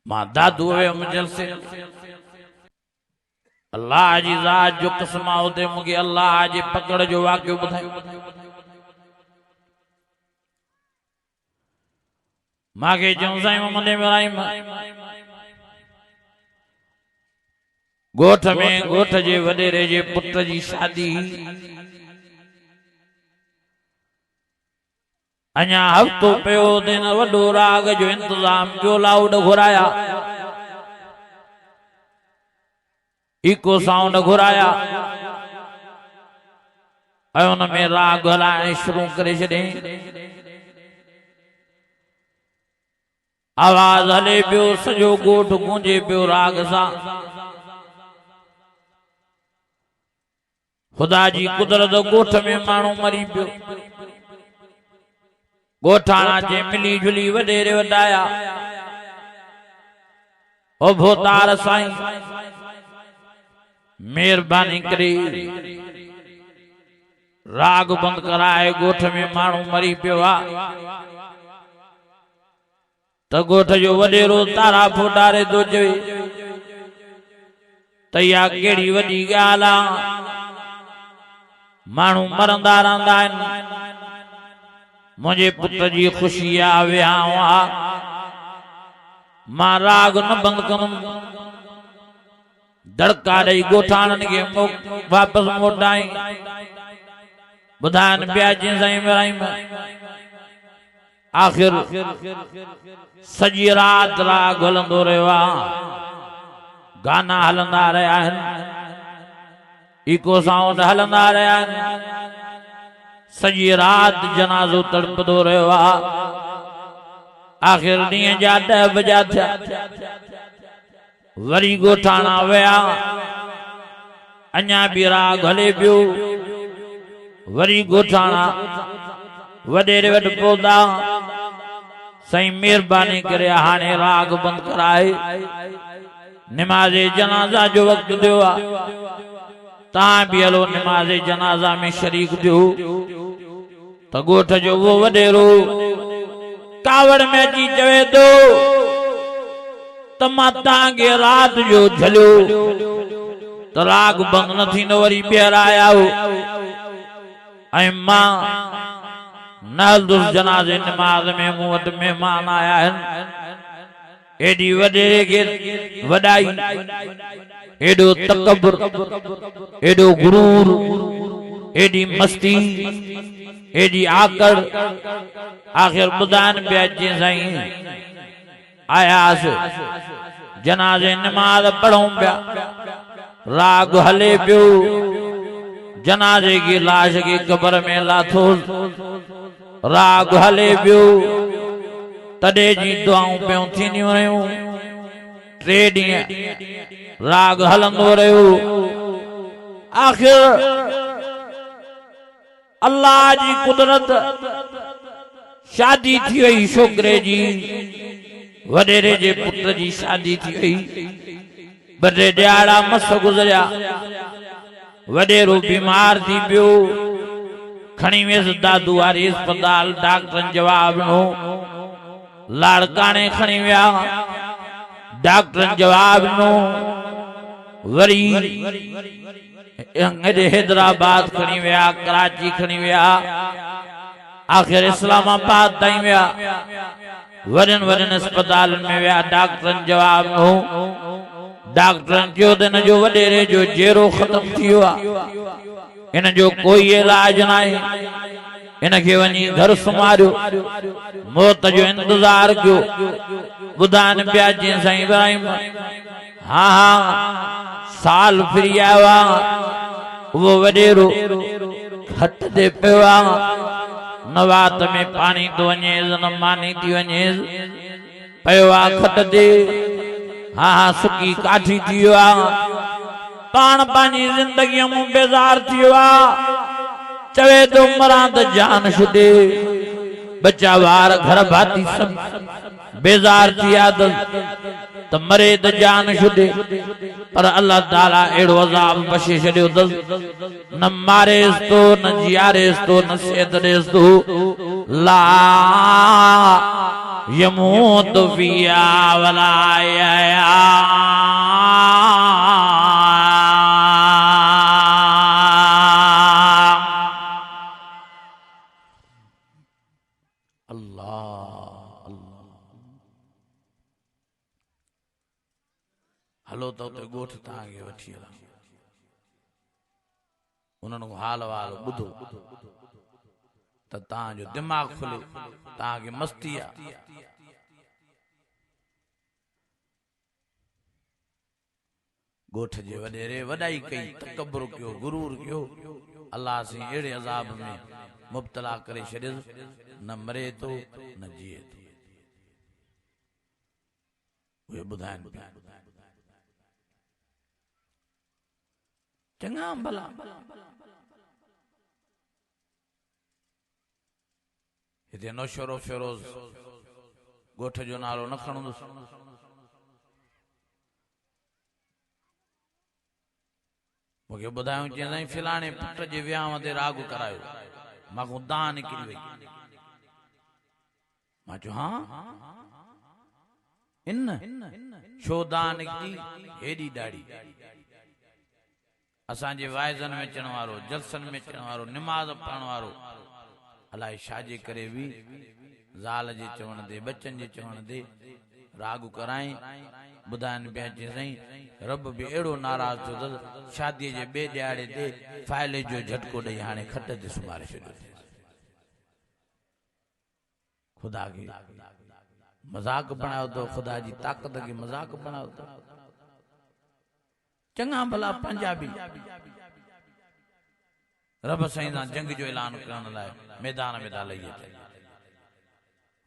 मां दादू वे मुझल से अल्लाह जी ज़ात जो कसम होते मुझे अल्लाह जी पकड़ जो वाक्य बुधायो मागे चऊं साईं मोहम्मद इब्राहिम गोठ में गोठ जे वडेरे जे पुट जी शादी अञा हफ्तो पियो दिन वडो राग जो इंतजाम जो लाउड घुराया इको साउंड घुराया ऐं उन में राग हलाइण शुरू करे छॾे आवाज हले पियो सॼो ॻोठ गूंजे पियो राग सां खुदा जी कुदरत ॻोठ में माण्हू मरी पियो ॻोठाणा जे मिली जुली वॾेरे वॾाया ओ भोतार साईं मेहरबानी करे राग बंद कराए ॻोठ में माण्हू मरी पियो आहे त ॻोठ जो वॾेरो तारा फोटारे थो चवे त इहा कहिड़ी वॾी ॻाल्हि आहे माण्हू मरंदा रहंदा आहिनि मुंहिंजे पुट जी ख़ुशी आहे विहांव आहे मां राग न बंदि कंदुमि दड़का ॾेई ॻोठाणनि खे वापसि मोटाई ॿुधाइनि पिया जीअं साईं इब्राहिम आख़िर सॼी राति राग हलंदो रहियो आहे गाना हलंदा रहिया आहिनि इको साउंड हलंदा रहिया आहिनि सॼी राति जनाज़ो तड़पंदो रहियो आहे आख़िर ॾींहं जा 10 बजा थिया वरी ॻोठाणा विया अञा बि राग हले पियो वरी ॻोठाणा वॾेरे वॾ पहुता साईं मेहरबानी करे हाणे राग बंदि कराए निमाज़े जनाज़ा जो वक़्तु थियो आहे तव्हां बि हलो निमाज़े जनाज़ा में शरीक थियो त ॻोठ जो उहो वॾेरो कावड़ में अची चवे थो त मां तव्हांखे राति जो झलियो त राग बंदि न थींदो वरी ॿीहर आया ऐं मां न हलंदुसि जनाज़े निमाज़ में मूं वटि महिमान आया आहिनि एॾी वॾेरे खे वॾाई एॾो तकबर एॾो गुरूर एॾी मस्ती एॾी आकड़ आख़िर ॿुधाइनि पिया जीअं साईं आयासीं जनाज़े निमाज़ पढ़ूं पिया राग हले पियो जनाज़े की लाश की कब्र में लाथो राग हले पियो तॾहिं जी दुआऊं पियूं थींदियूं रहियूं 3 ॾींहं राग हलंदो रहियो आख़िर अल्लाह जी कुदरत शादी थी वई छोकिरे जी वॾेरे जे पुट जी शादी थी वई 2 ॾियारा मस गुज़रिया वॾेरो बीमार थी पियो खणी वियसि दादू वारी अस्पताल डॉक्टरनि जवाब ॾिनो लाड़काणे खणी विया डॉक्टरनि जवाब ॾिनो वरी हैदराबाद खणी विया कराची खणी विया आख़िर इस्लामाबाद ताईं विया वॾनि अस्पतालनि में विया डॉक्टरनि जवाब ॾिनो डॉक्टरनि चयो त हिन जो वॾेरे जो जेरो ख़तम थी वियो आहे इन जो कोई इलाज नाहे इनखे वञी घर सुमारियो मौत जो इंतज़ार कयो ॿुधाइनि पिया जीअं साईं इब्राहिम हा साल फिरी आयो आहे उहो वॾेरो खट ते पियो आहे न वात में पाणी थो वञेसि न मानी थी वञेसि पियो आहे खट ते हा सुकी काठी थी वियो आहे पाण पंहिंजी ज़िंदगीअ मूं बेज़ार थी वियो आहे चवे थो मरां त जान छॾे बचा वार घर भाती सभु बेजार थी आदत त मरे त जान छुटे पर अल्लाह ताला एड़ो अज़ाब बख़्शे छॾियो अथसि न मारेस तो न जियारेस तो न सेहत ॾेस तो ला यमूत फिया वला यहया हलो तो गोठ तव्हांखे वठी हलां उन्हनि हाल वाल ॿुधो त तव्हांजो दिमाग़ खुले तव्हांखे मस्ती आहे गोठ जे वॾेरे वॾाई कई तकबर कयो गुरूर कयो अल्लाह से अहिड़े अज़ाब में मुब्तला करे छॾियसि न मरे तो न जिए तो उहे ॿुधाइनि पिया चङा भला हिते नौशरो फिरोज गोठ जो नालो न खणंदुसि मूंखे ॿुधायूं चई फिलाणे पुट जे विहांव ते राग करायो मां दां निकिरी वई मां चयो हाँ इन छो दां निकिती हेॾी ॾाढी असांजे वाइज़न में चढ़ण वारो जलसन में चढ़ण वारो निमाज़ पढ़ण वारो अलाए छाजे करे भी ज़ाल जे चवण ते बच्चन जे चवण ते राग कराई ॿुधाइनि पिया चई साईं रब भी एड़ो नाराज़ थियो अथसि शादीअ जे ॿिए ॾियारे ते फाइले जो झटको ॾेई हाणे खट ते सुम्हारे छॾियो खुदा खे मज़ाक बणायो अथव खुदा जी ताक़त खे मज़ाक बणायो अथव चङा भला पंजाबी रब साईं सां जंग जो ऐलान करण लाइ मैदान में था लही अचनि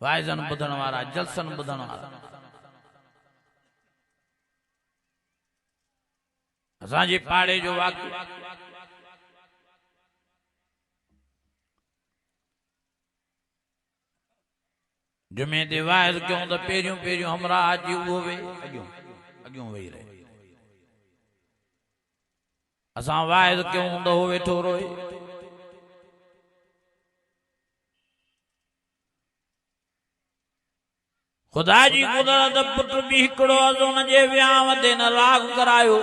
वाइज़न ॿुधण वारा जलसन ॿुधण वारा असांजे पाड़े जो वाक़ियो जुमे ते वाइज़ कयूं त पहिरियों पहिरियों हमरा अची उहो वेही अॻियों वेही रहे असां वाइज़ कयूं त हो वेठो रोए खुदा जी कुदरत पुट भी हिकिड़ो अज़ उन जे विहांव ते न राग करायो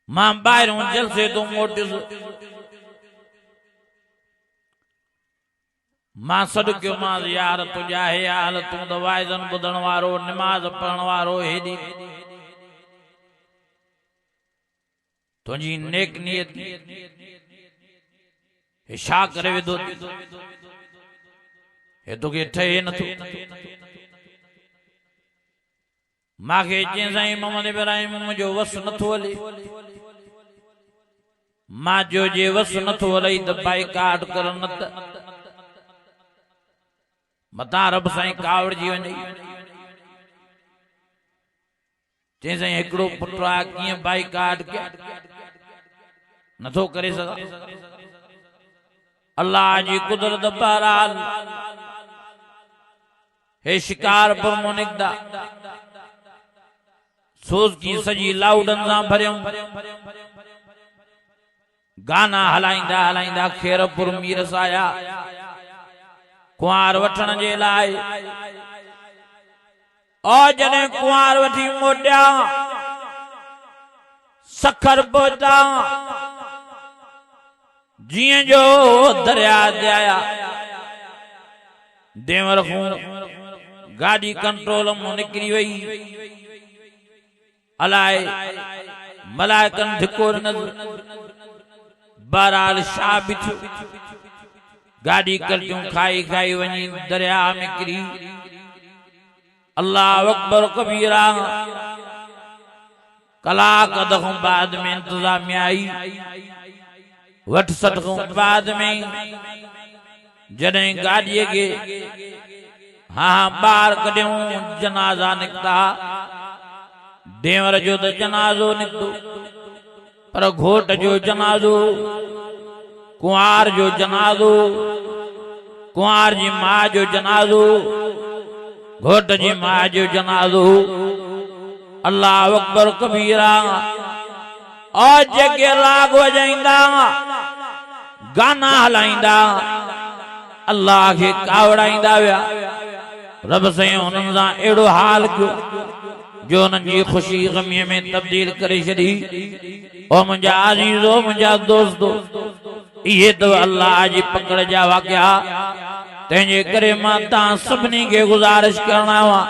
मां ॿाहिरों जलसे तो मोटियुसि मां सॾु कयो मां यार तुंहिंजा हे हाल तूं त वाइज़न ॿुधण वारो निमाज़ पढ़ण वारो हेॾी तुंहिंजी नेक नियत हे छा करे विधो हे तोखे ठहे नथो मांखे चई साईं मोहम्मद इब्राहिम मुंहिंजो वस नथो हले मां जो जे वस नथो हले त बाइकाट कर न त मता रब साईं कावड़जी वञे चई साईं हिकिड़ो पुट आहे कीअं बाइकाट कया नथो करे सघां अल्लाह जी कुदरत बहरहाल हे शिकारपुर मां निकिता सोच की सजी लाउडन सां भरियऊं गाना हलाईंदा हलाईंदा खेरपुर मीरस आया कुंवार वठण जे लाइ और जॾहिं कुंवार वठी मोटिया सखर पहुता जीअं जो दरिया ते आया देवर खां गाड़ी कंट्रोल मां निकिरी वई अलाए मलाइकन धिको न बहरहाल छा बि थियो गाड़ी कटियूं खाई खाई वञी दरिया में किरी अल्लाह अकबर कबीरा कलाक अध खां बाद में इंतजामिया आई वठ सठ खां बाद में जॾहिं गाड़ीअ खे हाँ ॿाहिरि कढियूं जनाज़ा निकिता देवर जो त जनाज़ो निकितो पर घोट जो जनाज़ो कुंवार जो जनाज़ो, कुंवार जी मां जो जनाज़ो, घोट जी मां जो जनाज़ो। अल्लाह अकबर कबीरा। और जगे राग वजाइंदा, गाना हलाइंदा, अल्लाह के कावड़ाइंदा विया। रब साईं उन्हनि सां अहिड़ो हाल कयो जो उन्हनि जी ख़ुशी ग़मीअ में तब्दील करे छॾी। ओ मुंहिंजा अज़ीज़ो, मुंहिंजा दोस्तो, इहे तो अल्लाह जी पकड़ जा वाक़िया। तंहिंजे करे मां तव्हां सभिनी खे गुज़ारिश करणा वा,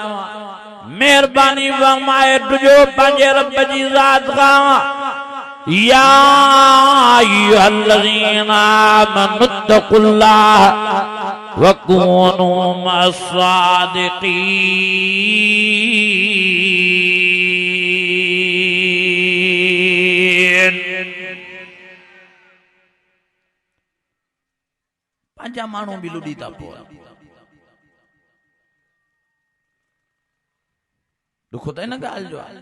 मेहरबानी फरमाए ॾिजो पंहिंजे रब जी ज़ात खां। या अय्युहल्लज़ीना आमनुत्तक़ुल्लाह वकूनू मस्सादिक़ीन। पंहिंजा माण्हू बि लुॾी था पोइ। दुख त हिन ॻाल्हि जो आहे।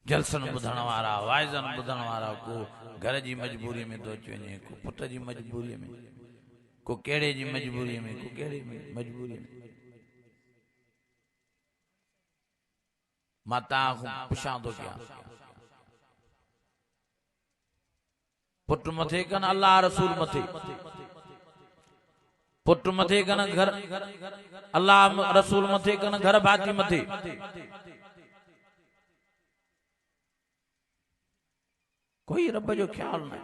जलसन ॿुधण वारा, वाइज़न ॿुधण वारा, को घर जी मजबूरी में तो अची वञे, को पुट जी मजबूरी में, को कहिड़े जी मजबूरी में, को कहिड़े मजबूरी में। मां तव्हां खां पुछां थो कयां, पुट मथे कन अल्लाह रसूल मथे, पुट मथे कन घर अल्लाह रसूल मथे कन घर भाती मथे। कोई रब जो ख्याल नहीं।